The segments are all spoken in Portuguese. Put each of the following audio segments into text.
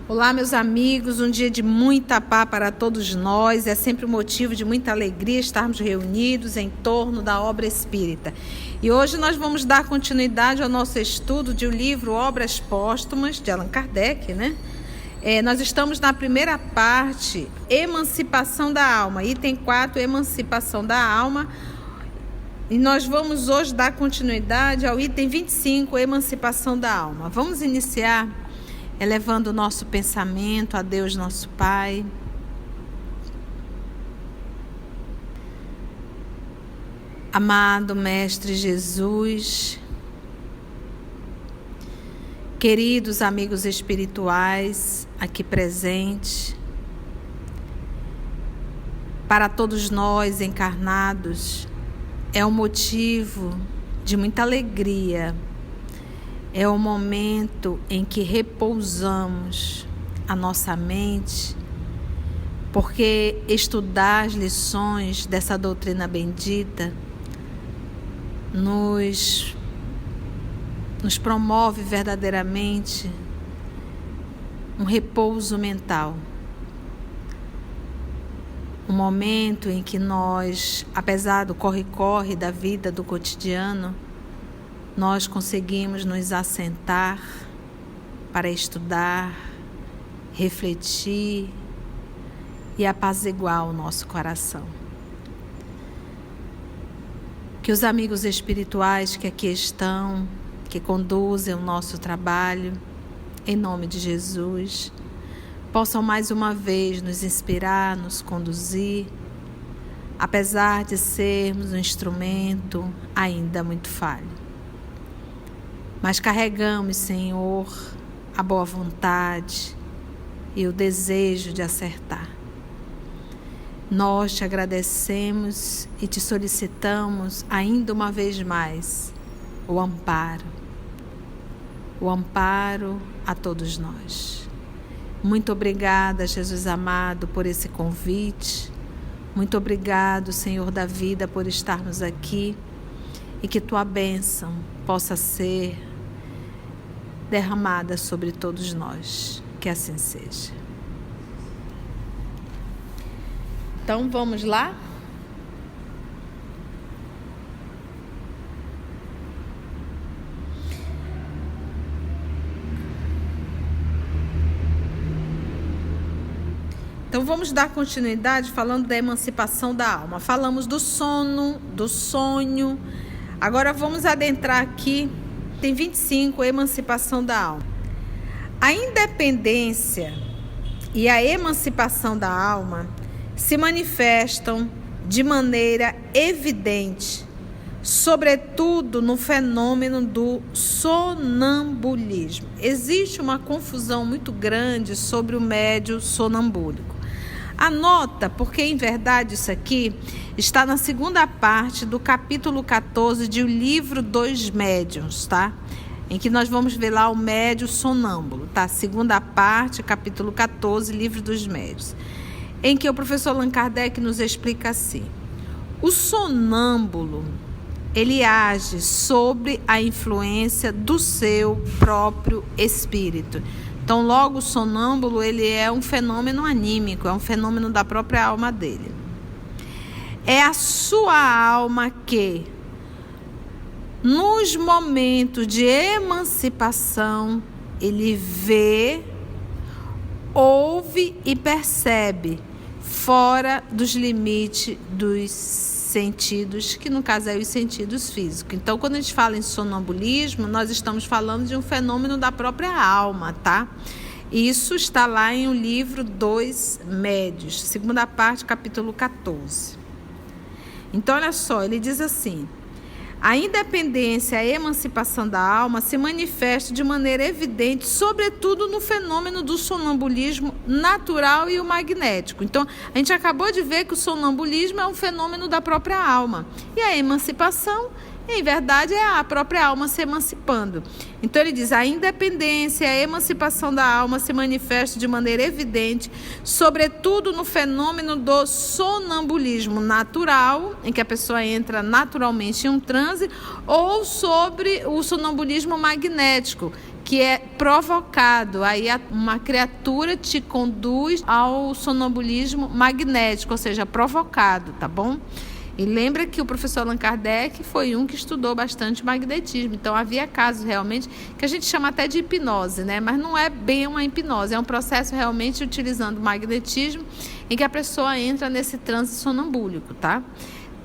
Olá, meus amigos, um dia de muita paz para todos nós. É sempre um motivo de muita alegria estarmos reunidos em torno da obra espírita. E hoje nós vamos dar continuidade ao nosso estudo de o livro Obras Póstumas, de Allan Kardec, né? Nós estamos na primeira parte, Emancipação da Alma, item 4, Emancipação da Alma. E nós vamos hoje dar continuidade ao item 25, Emancipação da Alma. Vamos iniciar elevando o nosso pensamento a Deus, nosso Pai. Amado Mestre Jesus, queridos amigos espirituais aqui presentes, para todos nós encarnados, é um motivo de muita alegria. É o momento em que repousamos a nossa mente, porque estudar as lições dessa doutrina bendita nos promove verdadeiramente um repouso mental. Um momento em que nós, apesar do corre-corre da vida, do cotidiano, nós conseguimos nos assentar para estudar, refletir e apaziguar o nosso coração. Que os amigos espirituais que aqui estão, que conduzem o nosso trabalho, em nome de Jesus, possam mais uma vez nos inspirar, nos conduzir, apesar de sermos um instrumento ainda muito falho. Mas carregamos, Senhor, a boa vontade e o desejo de acertar. Nós te agradecemos e te solicitamos ainda uma vez mais o amparo a todos nós. Muito obrigada, Jesus amado, por esse convite. Muito obrigado, Senhor da vida, por estarmos aqui e que tua bênção possa ser derramada sobre todos nós, que assim seja. Então vamos lá? Então vamos dar continuidade falando da emancipação da alma. Falamos do sono, do sonho. Agora vamos adentrar aqui. Tem 25, emancipação da alma. A independência e a emancipação da alma se manifestam de maneira evidente, sobretudo no fenômeno do sonambulismo. Existe uma confusão muito grande sobre o médium sonambúlico. Anota, porque em verdade isso aqui está na segunda parte do capítulo 14 de O Livro dos Médiuns, tá? Em que nós vamos ver lá o médium sonâmbulo, tá? Segunda parte, capítulo 14, Livro dos Médiuns. Em que o professor Allan Kardec nos explica assim: o sonâmbulo, ele age sobre a influência do seu próprio espírito. Então, logo, o sonâmbulo, ele é um fenômeno anímico, é um fenômeno da própria alma dele. É a sua alma que, nos momentos de emancipação, ele vê, ouve e percebe, fora dos limites dos sentidos, que no caso é os sentidos físicos. Então, quando a gente fala em sonambulismo, nós estamos falando de um fenômeno da própria alma, tá? Isso está lá em O Livro dos Médiuns, segunda parte, capítulo 14. Então, olha só, ele diz assim: a independência, a emancipação da alma se manifesta de maneira evidente, sobretudo no fenômeno do sonambulismo natural e o magnético. Então, a gente acabou de ver que o sonambulismo é um fenômeno da própria alma. E a emancipação Em verdade, é a própria alma se emancipando. Então ele diz, a independência, a emancipação da alma se manifesta de maneira evidente, sobretudo no fenômeno do sonambulismo natural, em que a pessoa entra naturalmente em um transe, ou sobre o sonambulismo magnético, que é provocado. Aí uma criatura te conduz ao sonambulismo magnético, ou seja, provocado, tá bom? E lembra que o professor Allan Kardec foi um que estudou bastante magnetismo. Então, havia casos realmente que a gente chama até de hipnose, né? Mas não é bem uma hipnose, é um processo realmente utilizando o magnetismo em que a pessoa entra nesse transe sonambúlico, tá?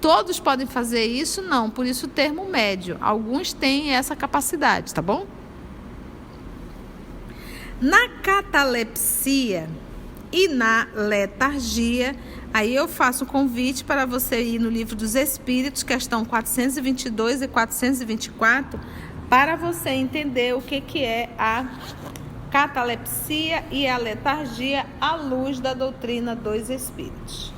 Todos podem fazer isso? Não, por isso o termo médio. Alguns têm essa capacidade, tá bom? Na catalepsia e na letargia, aí eu faço o convite para você ir no Livro dos Espíritos, questão 422 e 424, para você entender o que é a catalepsia e a letargia à luz da doutrina dos Espíritos.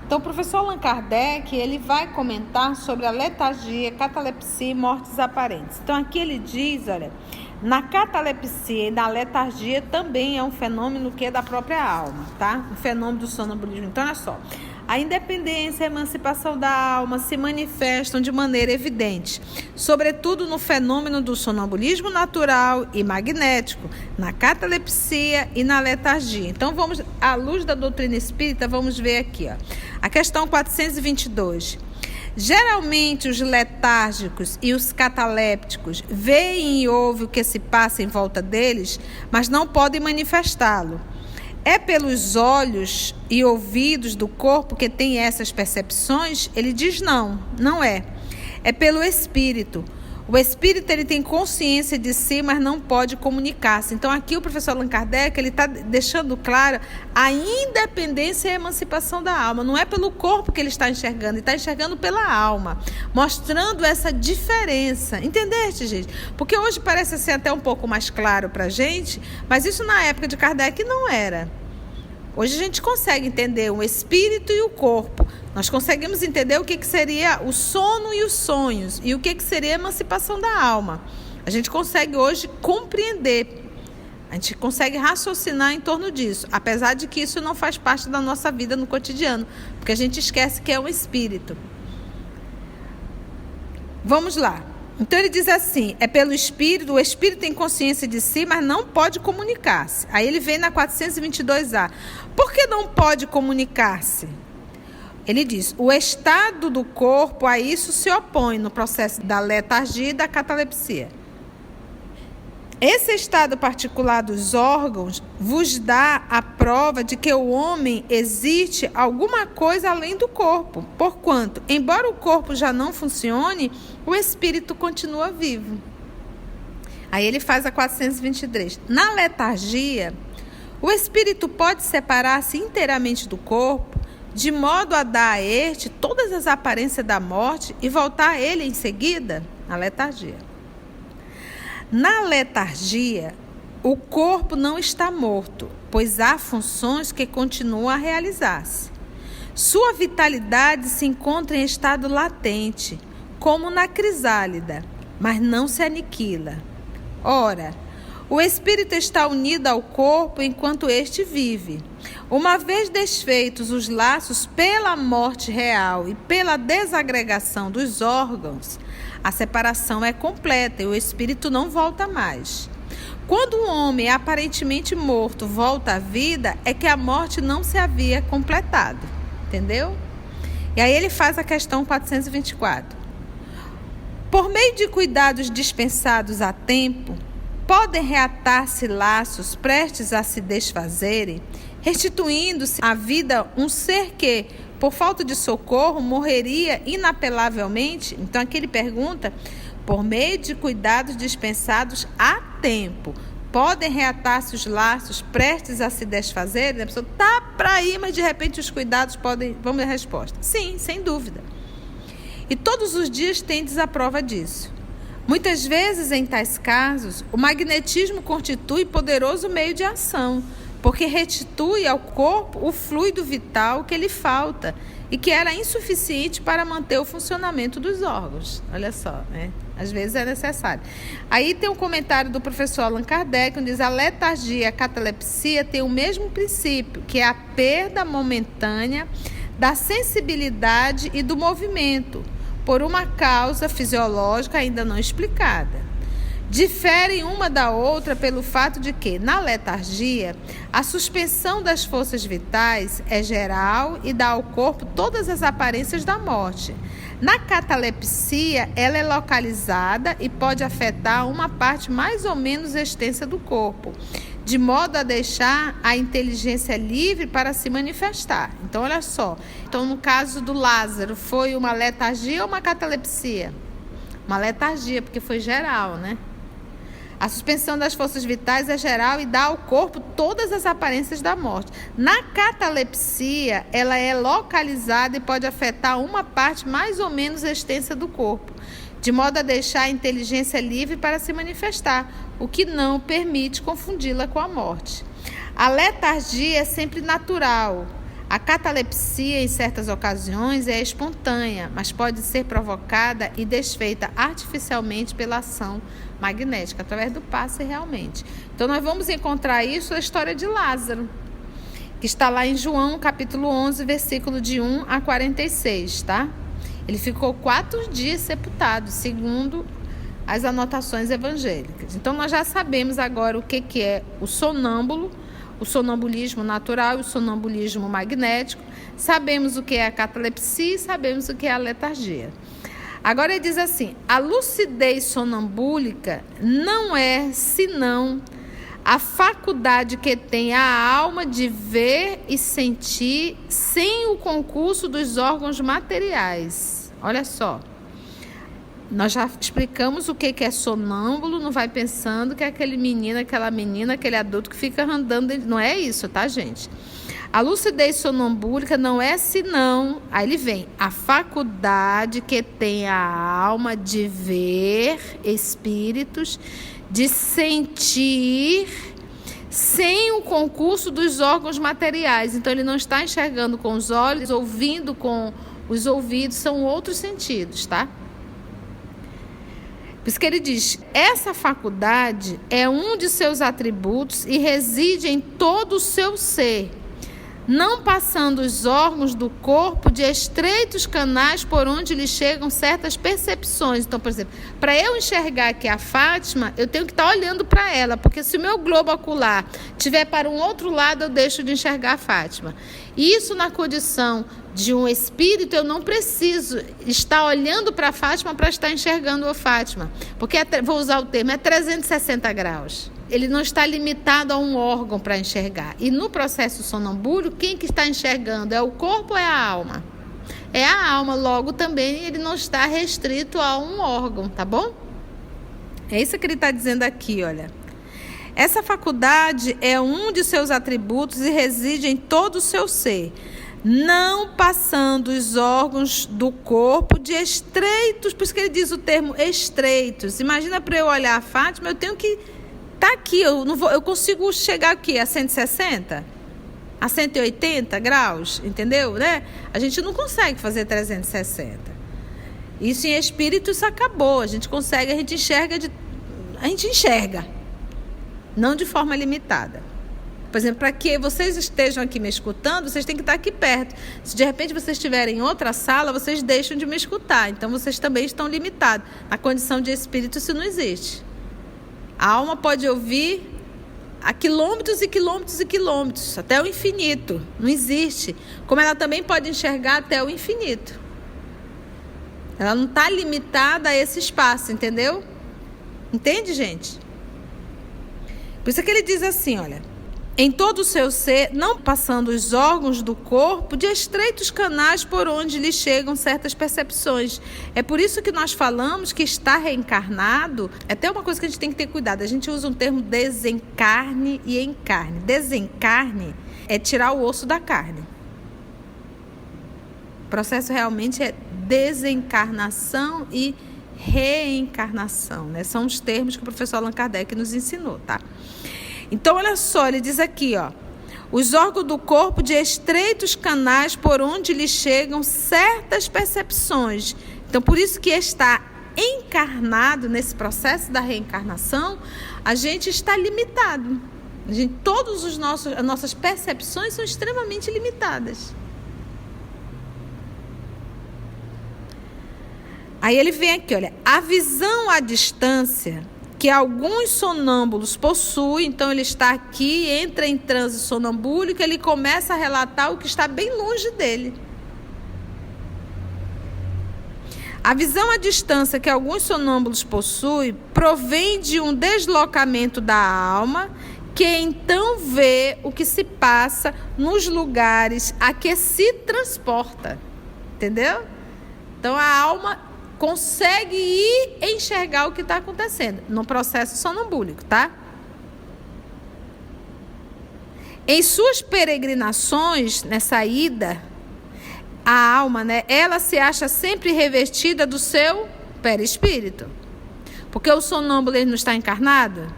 Então, o professor Allan Kardec, ele vai comentar sobre a letargia, catalepsia e mortes aparentes. Então, aqui ele diz, olha, na catalepsia e na letargia também é um fenômeno que é da própria alma, tá? Um fenômeno do sonambulismo. Então, olha só, a independência e a emancipação da alma se manifestam de maneira evidente, sobretudo no fenômeno do sonambulismo natural e magnético, na catalepsia e na letargia. Então, vamos, à luz da doutrina espírita, vamos ver aqui, ó, a questão 422. Geralmente os letárgicos e os catalépticos veem e ouvem o que se passa em volta deles, mas não podem manifestá-lo. É pelos olhos e ouvidos do corpo que tem essas percepções? Ele diz não, não é. É pelo espírito. O espírito, ele tem consciência de si, mas não pode comunicar-se. Então, aqui o professor Allan Kardec, ele está deixando claro a independência e a emancipação da alma. Não é pelo corpo que ele está enxergando, ele está enxergando pela alma, mostrando essa diferença. Entendeste, gente? Porque hoje parece ser até um pouco mais claro para a gente, mas isso na época de Kardec não era. Hoje a gente consegue entender o espírito e o corpo. Nós conseguimos entender o que seria o sono e os sonhos e o que seria a emancipação da alma. A gente consegue hoje compreender. A gente consegue raciocinar em torno disso, apesar de que isso não faz parte da nossa vida no cotidiano, porque a gente esquece que é um espírito. Vamos lá. Então ele diz assim, é pelo espírito, o espírito tem consciência de si, mas não pode comunicar-se. Aí ele vem na 422A. Por que não pode comunicar-se? Ele diz, o estado do corpo a isso se opõe no processo da letargia e da catalepsia. Esse estado particular dos órgãos vos dá a prova de que o homem existe alguma coisa além do corpo, porquanto, embora o corpo já não funcione, o espírito continua vivo. Aí ele faz a 423. Na letargia, o espírito pode separar-se inteiramente do corpo, de modo a dar a este todas as aparências da morte e voltar a ele em seguida? Na letargia. Na letargia, o corpo não está morto, pois há funções que continuam a realizar-se. Sua vitalidade se encontra em estado latente, como na crisálida, mas não se aniquila. Ora, o espírito está unido ao corpo enquanto este vive. Uma vez desfeitos os laços pela morte real e pela desagregação dos órgãos, a separação é completa e o espírito não volta mais. Quando um homem aparentemente morto volta à vida, é que a morte não se havia completado. Entendeu? E aí ele faz a questão 424. Por meio de cuidados dispensados a tempo, podem reatar-se laços prestes a se desfazerem, restituindo-se à vida um ser que, por falta de socorro, morreria inapelavelmente? Então aqui ele pergunta, por meio de cuidados dispensados a tempo, podem reatar-se os laços prestes a se desfazerem? A pessoa está para ir, mas de repente os cuidados podem... Vamos ver a resposta. Sim, sem dúvida. E todos os dias tendes a prova disso. Muitas vezes, em tais casos, o magnetismo constitui poderoso meio de ação, porque restitui ao corpo o fluido vital que lhe falta e que era insuficiente para manter o funcionamento dos órgãos. Olha só, né? Às vezes é necessário. Aí tem um comentário do professor Allan Kardec, onde diz: a letargia e a catalepsia têm o mesmo princípio, que é a perda momentânea da sensibilidade e do movimento, por uma causa fisiológica ainda não explicada. Diferem uma da outra pelo fato de que, na letargia, a suspensão das forças vitais é geral e dá ao corpo todas as aparências da morte. Na catalepsia, ela é localizada e pode afetar uma parte mais ou menos extensa do corpo, de modo a deixar a inteligência livre para se manifestar. Então, olha só. Então, no caso do Lázaro, foi uma letargia ou uma catalepsia? Uma letargia, porque foi geral, né? A suspensão das forças vitais é geral e dá ao corpo todas as aparências da morte. Na catalepsia, ela é localizada e pode afetar uma parte mais ou menos extensa do corpo, de modo a deixar a inteligência livre para se manifestar, o que não permite confundi-la com a morte. A letargia é sempre natural. A catalepsia, em certas ocasiões, é espontânea, mas pode ser provocada e desfeita artificialmente pela ação magnética, através do passe realmente. Então, nós vamos encontrar isso na história de Lázaro, que está lá em João, capítulo 11, versículo de 1 a 46, tá? Ele ficou 4 dias sepultado, segundo as anotações evangélicas. Então, nós já sabemos agora o que é o sonâmbulo, o sonambulismo natural e o sonambulismo magnético. Sabemos o que é a catalepsia e sabemos o que é a letargia. Agora ele diz assim: a lucidez sonambúlica não é senão a faculdade que tem a alma de ver e sentir sem o concurso dos órgãos materiais. Olha só. Nós já explicamos o que é sonâmbulo, não vai pensando que é aquele menino, aquela menina, aquele adulto que fica andando. Não é isso, tá, gente? A lucidez sonambúlica não é senão, aí ele vem, a faculdade que tem a alma de ver espíritos, de sentir, sem o concurso dos órgãos materiais. Então, ele não está enxergando com os olhos, ouvindo com os ouvidos, são outros sentidos, tá? Por isso que ele diz, essa faculdade é um de seus atributos e reside em todo o seu ser, não passando os órgãos do corpo de estreitos canais por onde lhe chegam certas percepções. Então, por exemplo, para eu enxergar aqui a Fátima, eu tenho que estar olhando para ela, porque se o meu globo ocular estiver para um outro lado, eu deixo de enxergar a Fátima. Isso na condição de um espírito, eu não preciso estar olhando para a Fátima para estar enxergando a Fátima, porque, vou usar o termo, é 360 graus. Ele não está limitado a um órgão para enxergar. E no processo sonambúlico, quem que está enxergando? É o corpo ou é a alma? É a alma, logo também ele não está restrito a um órgão, tá bom? É isso que ele está dizendo aqui, olha. Essa faculdade é um de seus atributos e reside em todo o seu ser, não passando os órgãos do corpo de estreitos, por isso que ele diz o termo estreitos. Imagina, para eu olhar a Fátima, eu tenho que estar aqui, eu consigo chegar aqui a 160, a 180 graus, entendeu? Né? A gente não consegue fazer 360. Isso em espírito, isso acabou. A gente consegue, a gente enxerga, não de forma limitada. Por exemplo, para que vocês estejam aqui me escutando, vocês têm que estar aqui perto. Se de repente vocês estiverem em outra sala, vocês deixam de me escutar. Então, vocês também estão limitados. Na condição de espírito, isso não existe. A alma pode ouvir a quilômetros e quilômetros e quilômetros, até o infinito. Não existe. Como ela também pode enxergar até o infinito. Ela não está limitada a esse espaço, entendeu? Entende, gente? Por isso é que ele diz assim, olha. Em todo o seu ser, não passando os órgãos do corpo de estreitos canais por onde lhe chegam certas percepções. É por isso que nós falamos que estar reencarnado, é até uma coisa que a gente tem que ter cuidado. A gente usa um termo desencarne e encarne. Desencarne é tirar o osso da carne. O processo realmente é desencarnação e reencarnação, né? São os termos que o professor Allan Kardec nos ensinou, tá? Então, olha só, ele diz aqui, ó, os órgãos do corpo de estreitos canais por onde lhe chegam certas percepções. Então, por isso que está encarnado nesse processo da reencarnação, a gente está limitado. Todas as nossas percepções são extremamente limitadas. Aí ele vem aqui, olha, a visão à distância que alguns sonâmbulos possuem, então ele está aqui, entra em transe sonambúlico, ele começa a relatar o que está bem longe dele. A visão à distância que alguns sonâmbulos possuem provém de um deslocamento da alma, que então vê o que se passa nos lugares a que se transporta. Entendeu? Então a alma consegue ir enxergar o que está acontecendo no processo sonambúlico, tá? Em suas peregrinações, nessa ida, a alma, né, ela se acha sempre revestida do seu perispírito. Porque o sonâmbulo ele não está encarnado.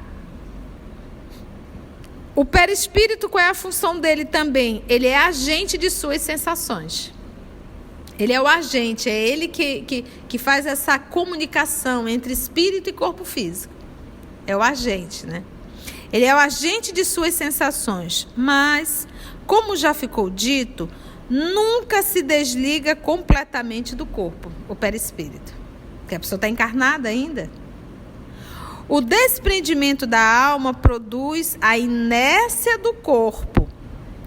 O perispírito, qual é a função dele também? Ele é agente de suas sensações. Ele é o agente, é ele que faz essa comunicação entre espírito e corpo físico. É o agente, né? Ele é o agente de suas sensações. Mas, como já ficou dito, nunca se desliga completamente do corpo, o perispírito. Porque a pessoa está encarnada ainda. O desprendimento da alma produz a inércia do corpo,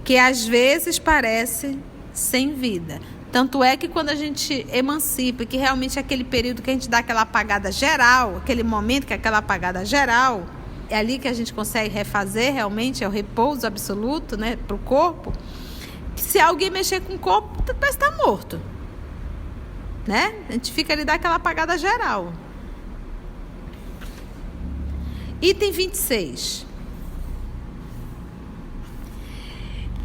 que às vezes parece sem vida. Tanto é que quando a gente emancipa, que realmente é aquele período que a gente dá aquela apagada geral, aquele momento que é aquela apagada geral, é ali que a gente consegue refazer realmente, é o repouso absoluto, né, para o corpo. Que se alguém mexer com o corpo, parece estar morto. Né? A gente fica ali, dá aquela apagada geral. Item 26.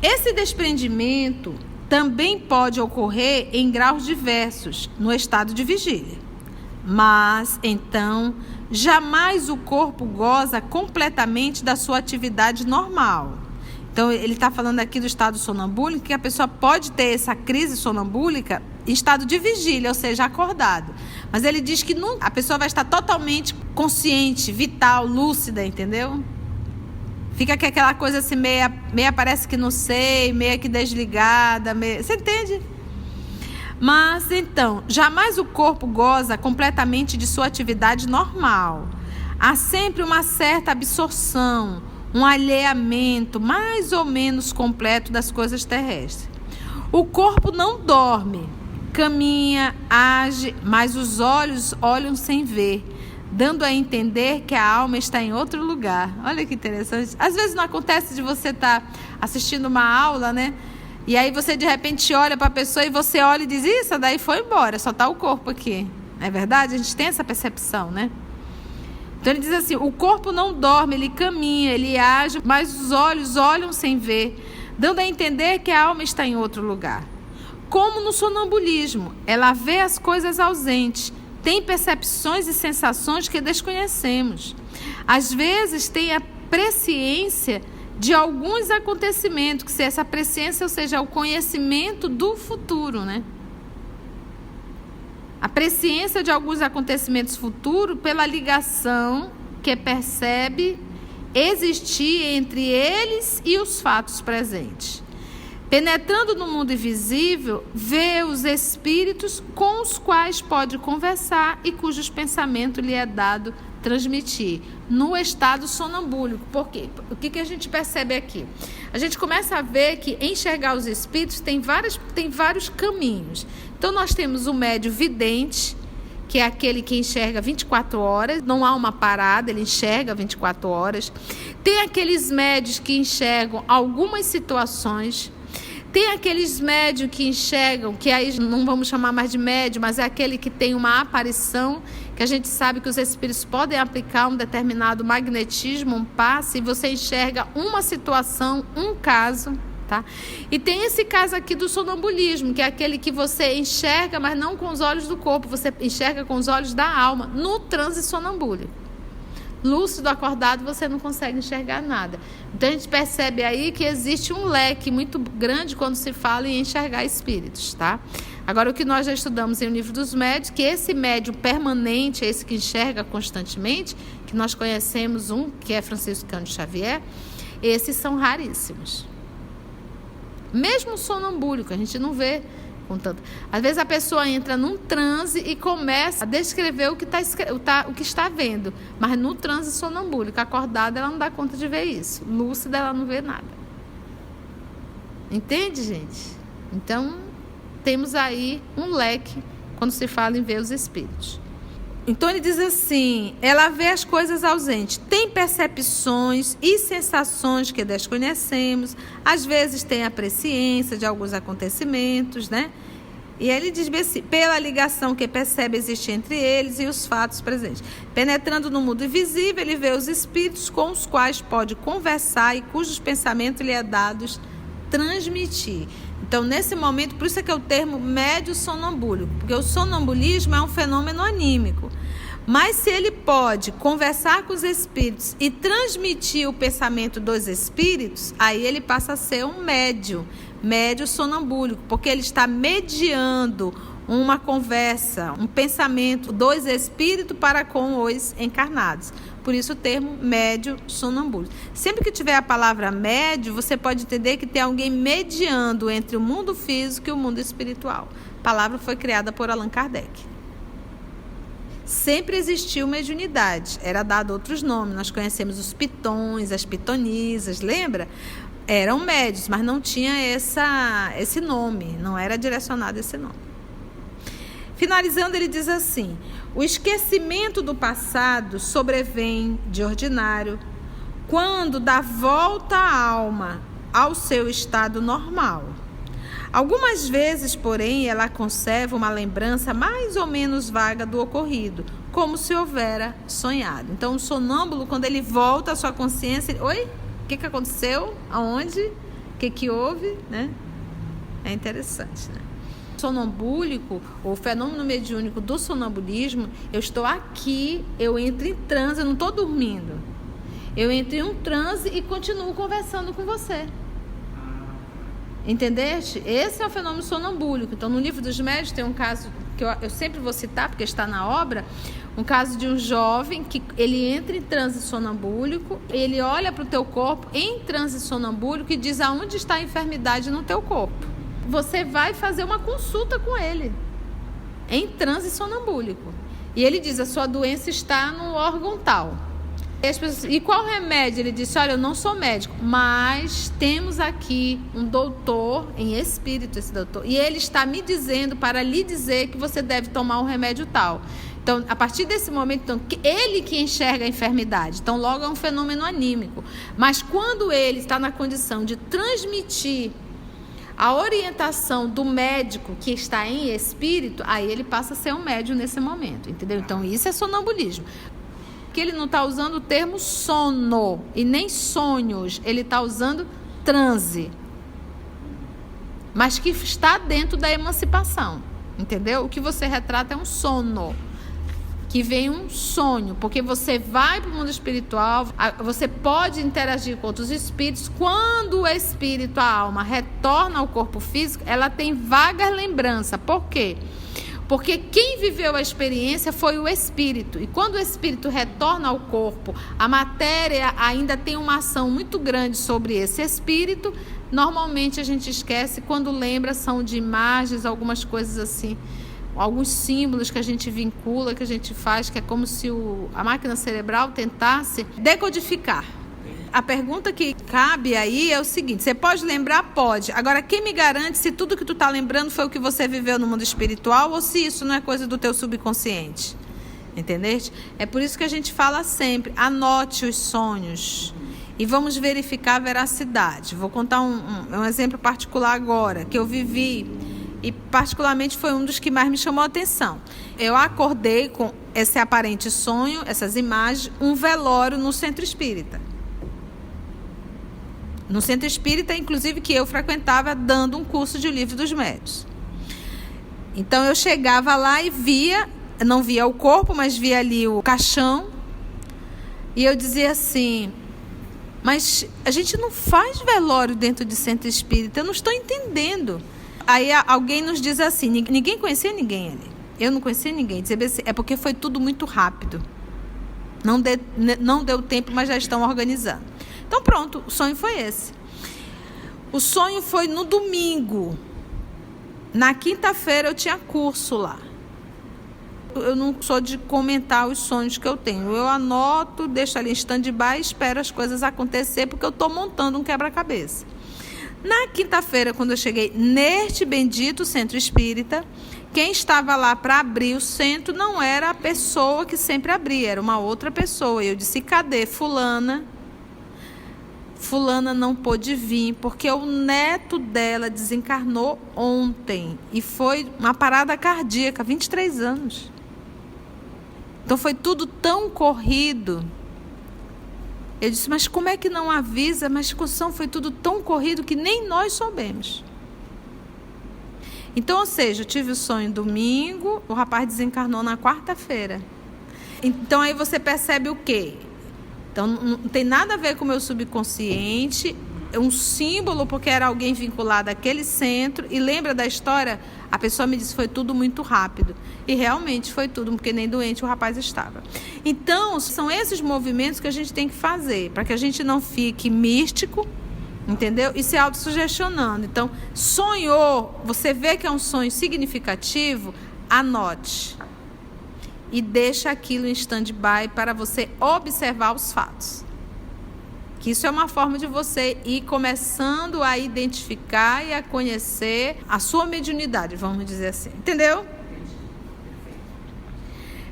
Esse desprendimento também pode ocorrer em graus diversos no estado de vigília. Mas, então, jamais o corpo goza completamente da sua atividade normal. Então, ele está falando aqui do estado sonambúlico, que a pessoa pode ter essa crise sonambúlica em estado de vigília, ou seja, acordado. Mas ele diz que a pessoa vai estar totalmente consciente, vital, lúcida, entendeu? Fica com aquela coisa assim, meia parece que não sei, meia que desligada, você entende? Mas, então, jamais o corpo goza completamente de sua atividade normal. Há sempre uma certa absorção, um alheamento mais ou menos completo das coisas terrestres. O corpo não dorme, caminha, age, mas os olhos olham sem ver, dando a entender que a alma está em outro lugar. Olha que interessante. Às vezes não acontece de você estar assistindo uma aula, né? E aí você de repente olha para a pessoa e você olha e diz, isso daí foi embora, só está o corpo aqui. Não é verdade? A gente tem essa percepção, né? Então ele diz assim, o corpo não dorme, ele caminha, ele age, mas os olhos olham sem ver, dando a entender que a alma está em outro lugar. Como no sonambulismo, ela vê as coisas ausentes, tem percepções e sensações que desconhecemos. Às vezes tem a presciência de alguns acontecimentos, que se essa presciência, ou seja, o conhecimento do futuro, né? A presciência de alguns acontecimentos futuros pela ligação que percebe existir entre eles e os fatos presentes. Penetrando no mundo invisível, vê os espíritos com os quais pode conversar e cujos pensamentos lhe é dado transmitir no estado sonambúlico. Por quê? O que a gente percebe aqui? A gente começa a ver que enxergar os espíritos tem vários caminhos. Então nós temos o médio vidente, que é aquele que enxerga 24 horas, não há uma parada, ele enxerga 24 horas. Tem aqueles médios que enxergam algumas situações. Tem aqueles médios que enxergam, que aí não vamos chamar mais de médio, mas é aquele que tem uma aparição, que a gente sabe que os espíritos podem aplicar um determinado magnetismo, um passe, e você enxerga uma situação, um caso, tá? E tem esse caso aqui do sonambulismo, que é aquele que você enxerga, mas não com os olhos do corpo, você enxerga com os olhos da alma, no transe sonambúlico. Lúcido, acordado, você não consegue enxergar nada. Então a gente percebe aí que existe um leque muito grande quando se fala em enxergar espíritos, tá? Agora, o que nós já estudamos em O Livro dos Médiuns, que esse médium permanente, esse que enxerga constantemente, que nós conhecemos um, que é Francisco Cândido Xavier, esses são raríssimos. Mesmo sonambúlico, a gente não vê com tanto. Às vezes a pessoa entra num transe e começa a descrever o que está vendo, mas no transe sonambúlico, acordada, ela não dá conta de ver isso. Lúcida, ela não vê nada. Entende, gente? Então, temos aí um leque quando se fala em ver os espíritos. Então ele diz assim, ela vê as coisas ausentes, tem percepções e sensações que desconhecemos, às vezes tem a presciência de alguns acontecimentos, né? E ele diz assim, pela ligação que percebe existir entre eles e os fatos presentes. Penetrando no mundo invisível, ele vê os espíritos com os quais pode conversar e cujos pensamentos lhe é dados transmitir. Então, nesse momento, por isso é que é o termo médio sonambúlico, porque o sonambulismo é um fenômeno anímico. Mas se ele pode conversar com os espíritos e transmitir o pensamento dos espíritos, aí ele passa a ser um médio sonambúlico, porque ele está mediando uma conversa, um pensamento dos espíritos para com os encarnados. Por isso o termo médio sonambúlico. Sempre que tiver a palavra médio, você pode entender que tem alguém mediando entre o mundo físico e o mundo espiritual. A palavra foi criada por Allan Kardec. Sempre existiu mediunidade, era dado outros nomes. Nós conhecemos os pitões, as pitonisas, lembra? Eram médios, mas não tinha esse nome, não era direcionado esse nome. Finalizando, ele diz assim, o esquecimento do passado sobrevém de ordinário quando dá volta a alma ao seu estado normal. Algumas vezes, porém, ela conserva uma lembrança mais ou menos vaga do ocorrido, como se houvera sonhado. Então, o sonâmbulo, quando ele volta à sua consciência, oi? O que aconteceu? Aonde? O que houve? Né? É interessante, né? Sonambúlico, o fenômeno mediúnico do sonambulismo, eu estou aqui, eu entro em transe, eu não estou dormindo. Eu entro em um transe e continuo conversando com você. Entendeste? Esse é o fenômeno sonambúlico. Então, no Livro dos Médiuns tem um caso que eu sempre vou citar, porque está na obra, um caso de um jovem que ele entra em transe sonambúlico, ele olha para o teu corpo em transe sonambúlico e diz aonde está a enfermidade no teu corpo. Você vai fazer uma consulta com ele em transe sonambúlico. E ele diz, a sua doença está no órgão tal. E qual remédio? Ele disse, olha, eu não sou médico, mas temos aqui um doutor em espírito, esse doutor, e ele está me dizendo para lhe dizer que você deve tomar um remédio tal. Então, a partir desse momento, então, ele que enxerga a enfermidade. Então, logo é um fenômeno anímico. Mas quando ele está na condição de transmitir a orientação do médico que está em espírito, aí ele passa a ser um médium nesse momento, entendeu? Então, isso é sonambulismo. Que ele não está usando o termo sono e nem sonhos, ele está usando transe, mas que está dentro da emancipação, entendeu? O que você retrata é um sono, que vem um sonho, porque você vai para o mundo espiritual, você pode interagir com outros espíritos. Quando o espírito, a alma, retorna ao corpo físico, ela tem vaga lembrança. Por quê? Porque quem viveu a experiência foi o espírito. E quando o espírito retorna ao corpo, a matéria ainda tem uma ação muito grande sobre esse espírito. Normalmente a gente esquece, quando lembra, são de imagens, algumas coisas assim, alguns símbolos que a gente vincula, que a gente faz, que é como se a máquina cerebral tentasse decodificar. A pergunta que cabe aí é o seguinte, você pode lembrar? Pode. Agora, quem me garante se tudo que tu está lembrando foi o que você viveu no mundo espiritual ou se isso não é coisa do teu subconsciente? Entendeste? É por isso que a gente fala sempre, anote os sonhos e vamos verificar a veracidade. Vou contar um exemplo particular agora, que eu vivi e particularmente foi um dos que mais me chamou a atenção. Eu acordei com esse aparente sonho, essas imagens, um velório no centro espírita. No centro espírita, inclusive, que eu frequentava dando um curso de O Livro dos Médiuns. Então, eu chegava lá e via, não via o corpo, mas via ali o caixão. E eu dizia assim, mas a gente não faz velório dentro de centro espírita, eu não estou entendendo. Aí alguém nos diz assim, ninguém conhecia ninguém ali. Eu não conhecia ninguém. Dizia assim, é porque foi tudo muito rápido. Não deu tempo, mas já estão organizando. Então pronto, o sonho foi esse. O sonho foi no domingo. Na quinta-feira eu tinha curso lá. Eu não sou de comentar os sonhos que eu tenho. Eu anoto, deixo ali em stand-by, espero as coisas acontecer, porque eu estou montando um quebra-cabeça. Na quinta-feira, quando eu cheguei neste bendito centro espírita, quem estava lá para abrir o centro não era a pessoa que sempre abria, era uma outra pessoa. E eu disse, cadê fulana? Fulana não pôde vir, porque o neto dela desencarnou ontem. E foi uma parada cardíaca, 23 anos. Então foi tudo tão corrido. Eu disse, mas como é que não avisa? Mas discussão foi tudo tão corrido que nem nós soubemos. Então, ou seja, eu tive o sonho domingo, o rapaz desencarnou na quarta-feira. Então aí você percebe o quê? Então não tem nada a ver com o meu subconsciente, é um símbolo porque era alguém vinculado àquele centro. E lembra da história? A pessoa me disse, foi tudo muito rápido. E realmente foi tudo, porque nem doente o rapaz estava. Então, são esses movimentos que a gente tem que fazer, para que a gente não fique místico, entendeu? E se autossugestionando. Então, sonhou, você vê que é um sonho significativo, anote. E deixa aquilo em stand-by para você observar os fatos. Que isso é uma forma de você ir começando a identificar e a conhecer a sua mediunidade, vamos dizer assim. Entendeu?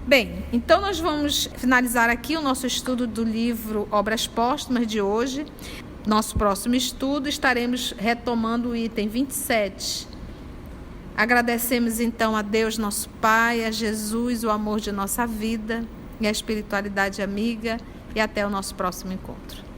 Bem, então nós vamos finalizar aqui o nosso estudo do livro Obras Póstumas de hoje. Nosso próximo estudo estaremos retomando o item 27. Agradecemos então a Deus, nosso Pai, a Jesus, o amor de nossa vida e a espiritualidade amiga, e até o nosso próximo encontro.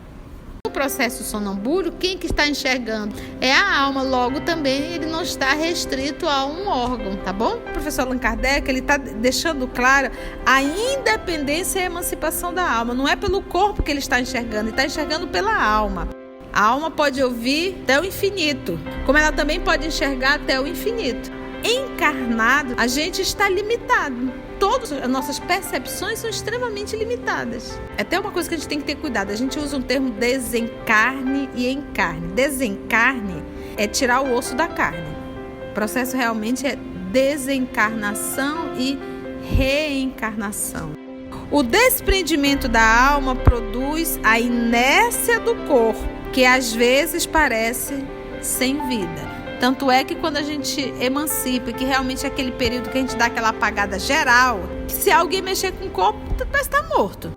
No processo sonambúlico, quem que está enxergando é a alma, logo também ele não está restrito a um órgão, tá bom? O professor Allan Kardec, ele está deixando claro a independência e a emancipação da alma. Não é pelo corpo que ele está enxergando, ele está enxergando pela alma. A alma pode ouvir até o infinito, como ela também pode enxergar até o infinito. Encarnado, a gente está limitado. Todas as nossas percepções são extremamente limitadas. É até uma coisa que a gente tem que ter cuidado. A gente usa um termo desencarne e encarne. Desencarne é tirar o osso da carne. O processo realmente é desencarnação e reencarnação. O desprendimento da alma produz a inércia do corpo, que às vezes parece sem vida. Tanto é que quando a gente emancipa, que realmente é aquele período que a gente dá aquela apagada geral, que se alguém mexer com o corpo, parece estar morto.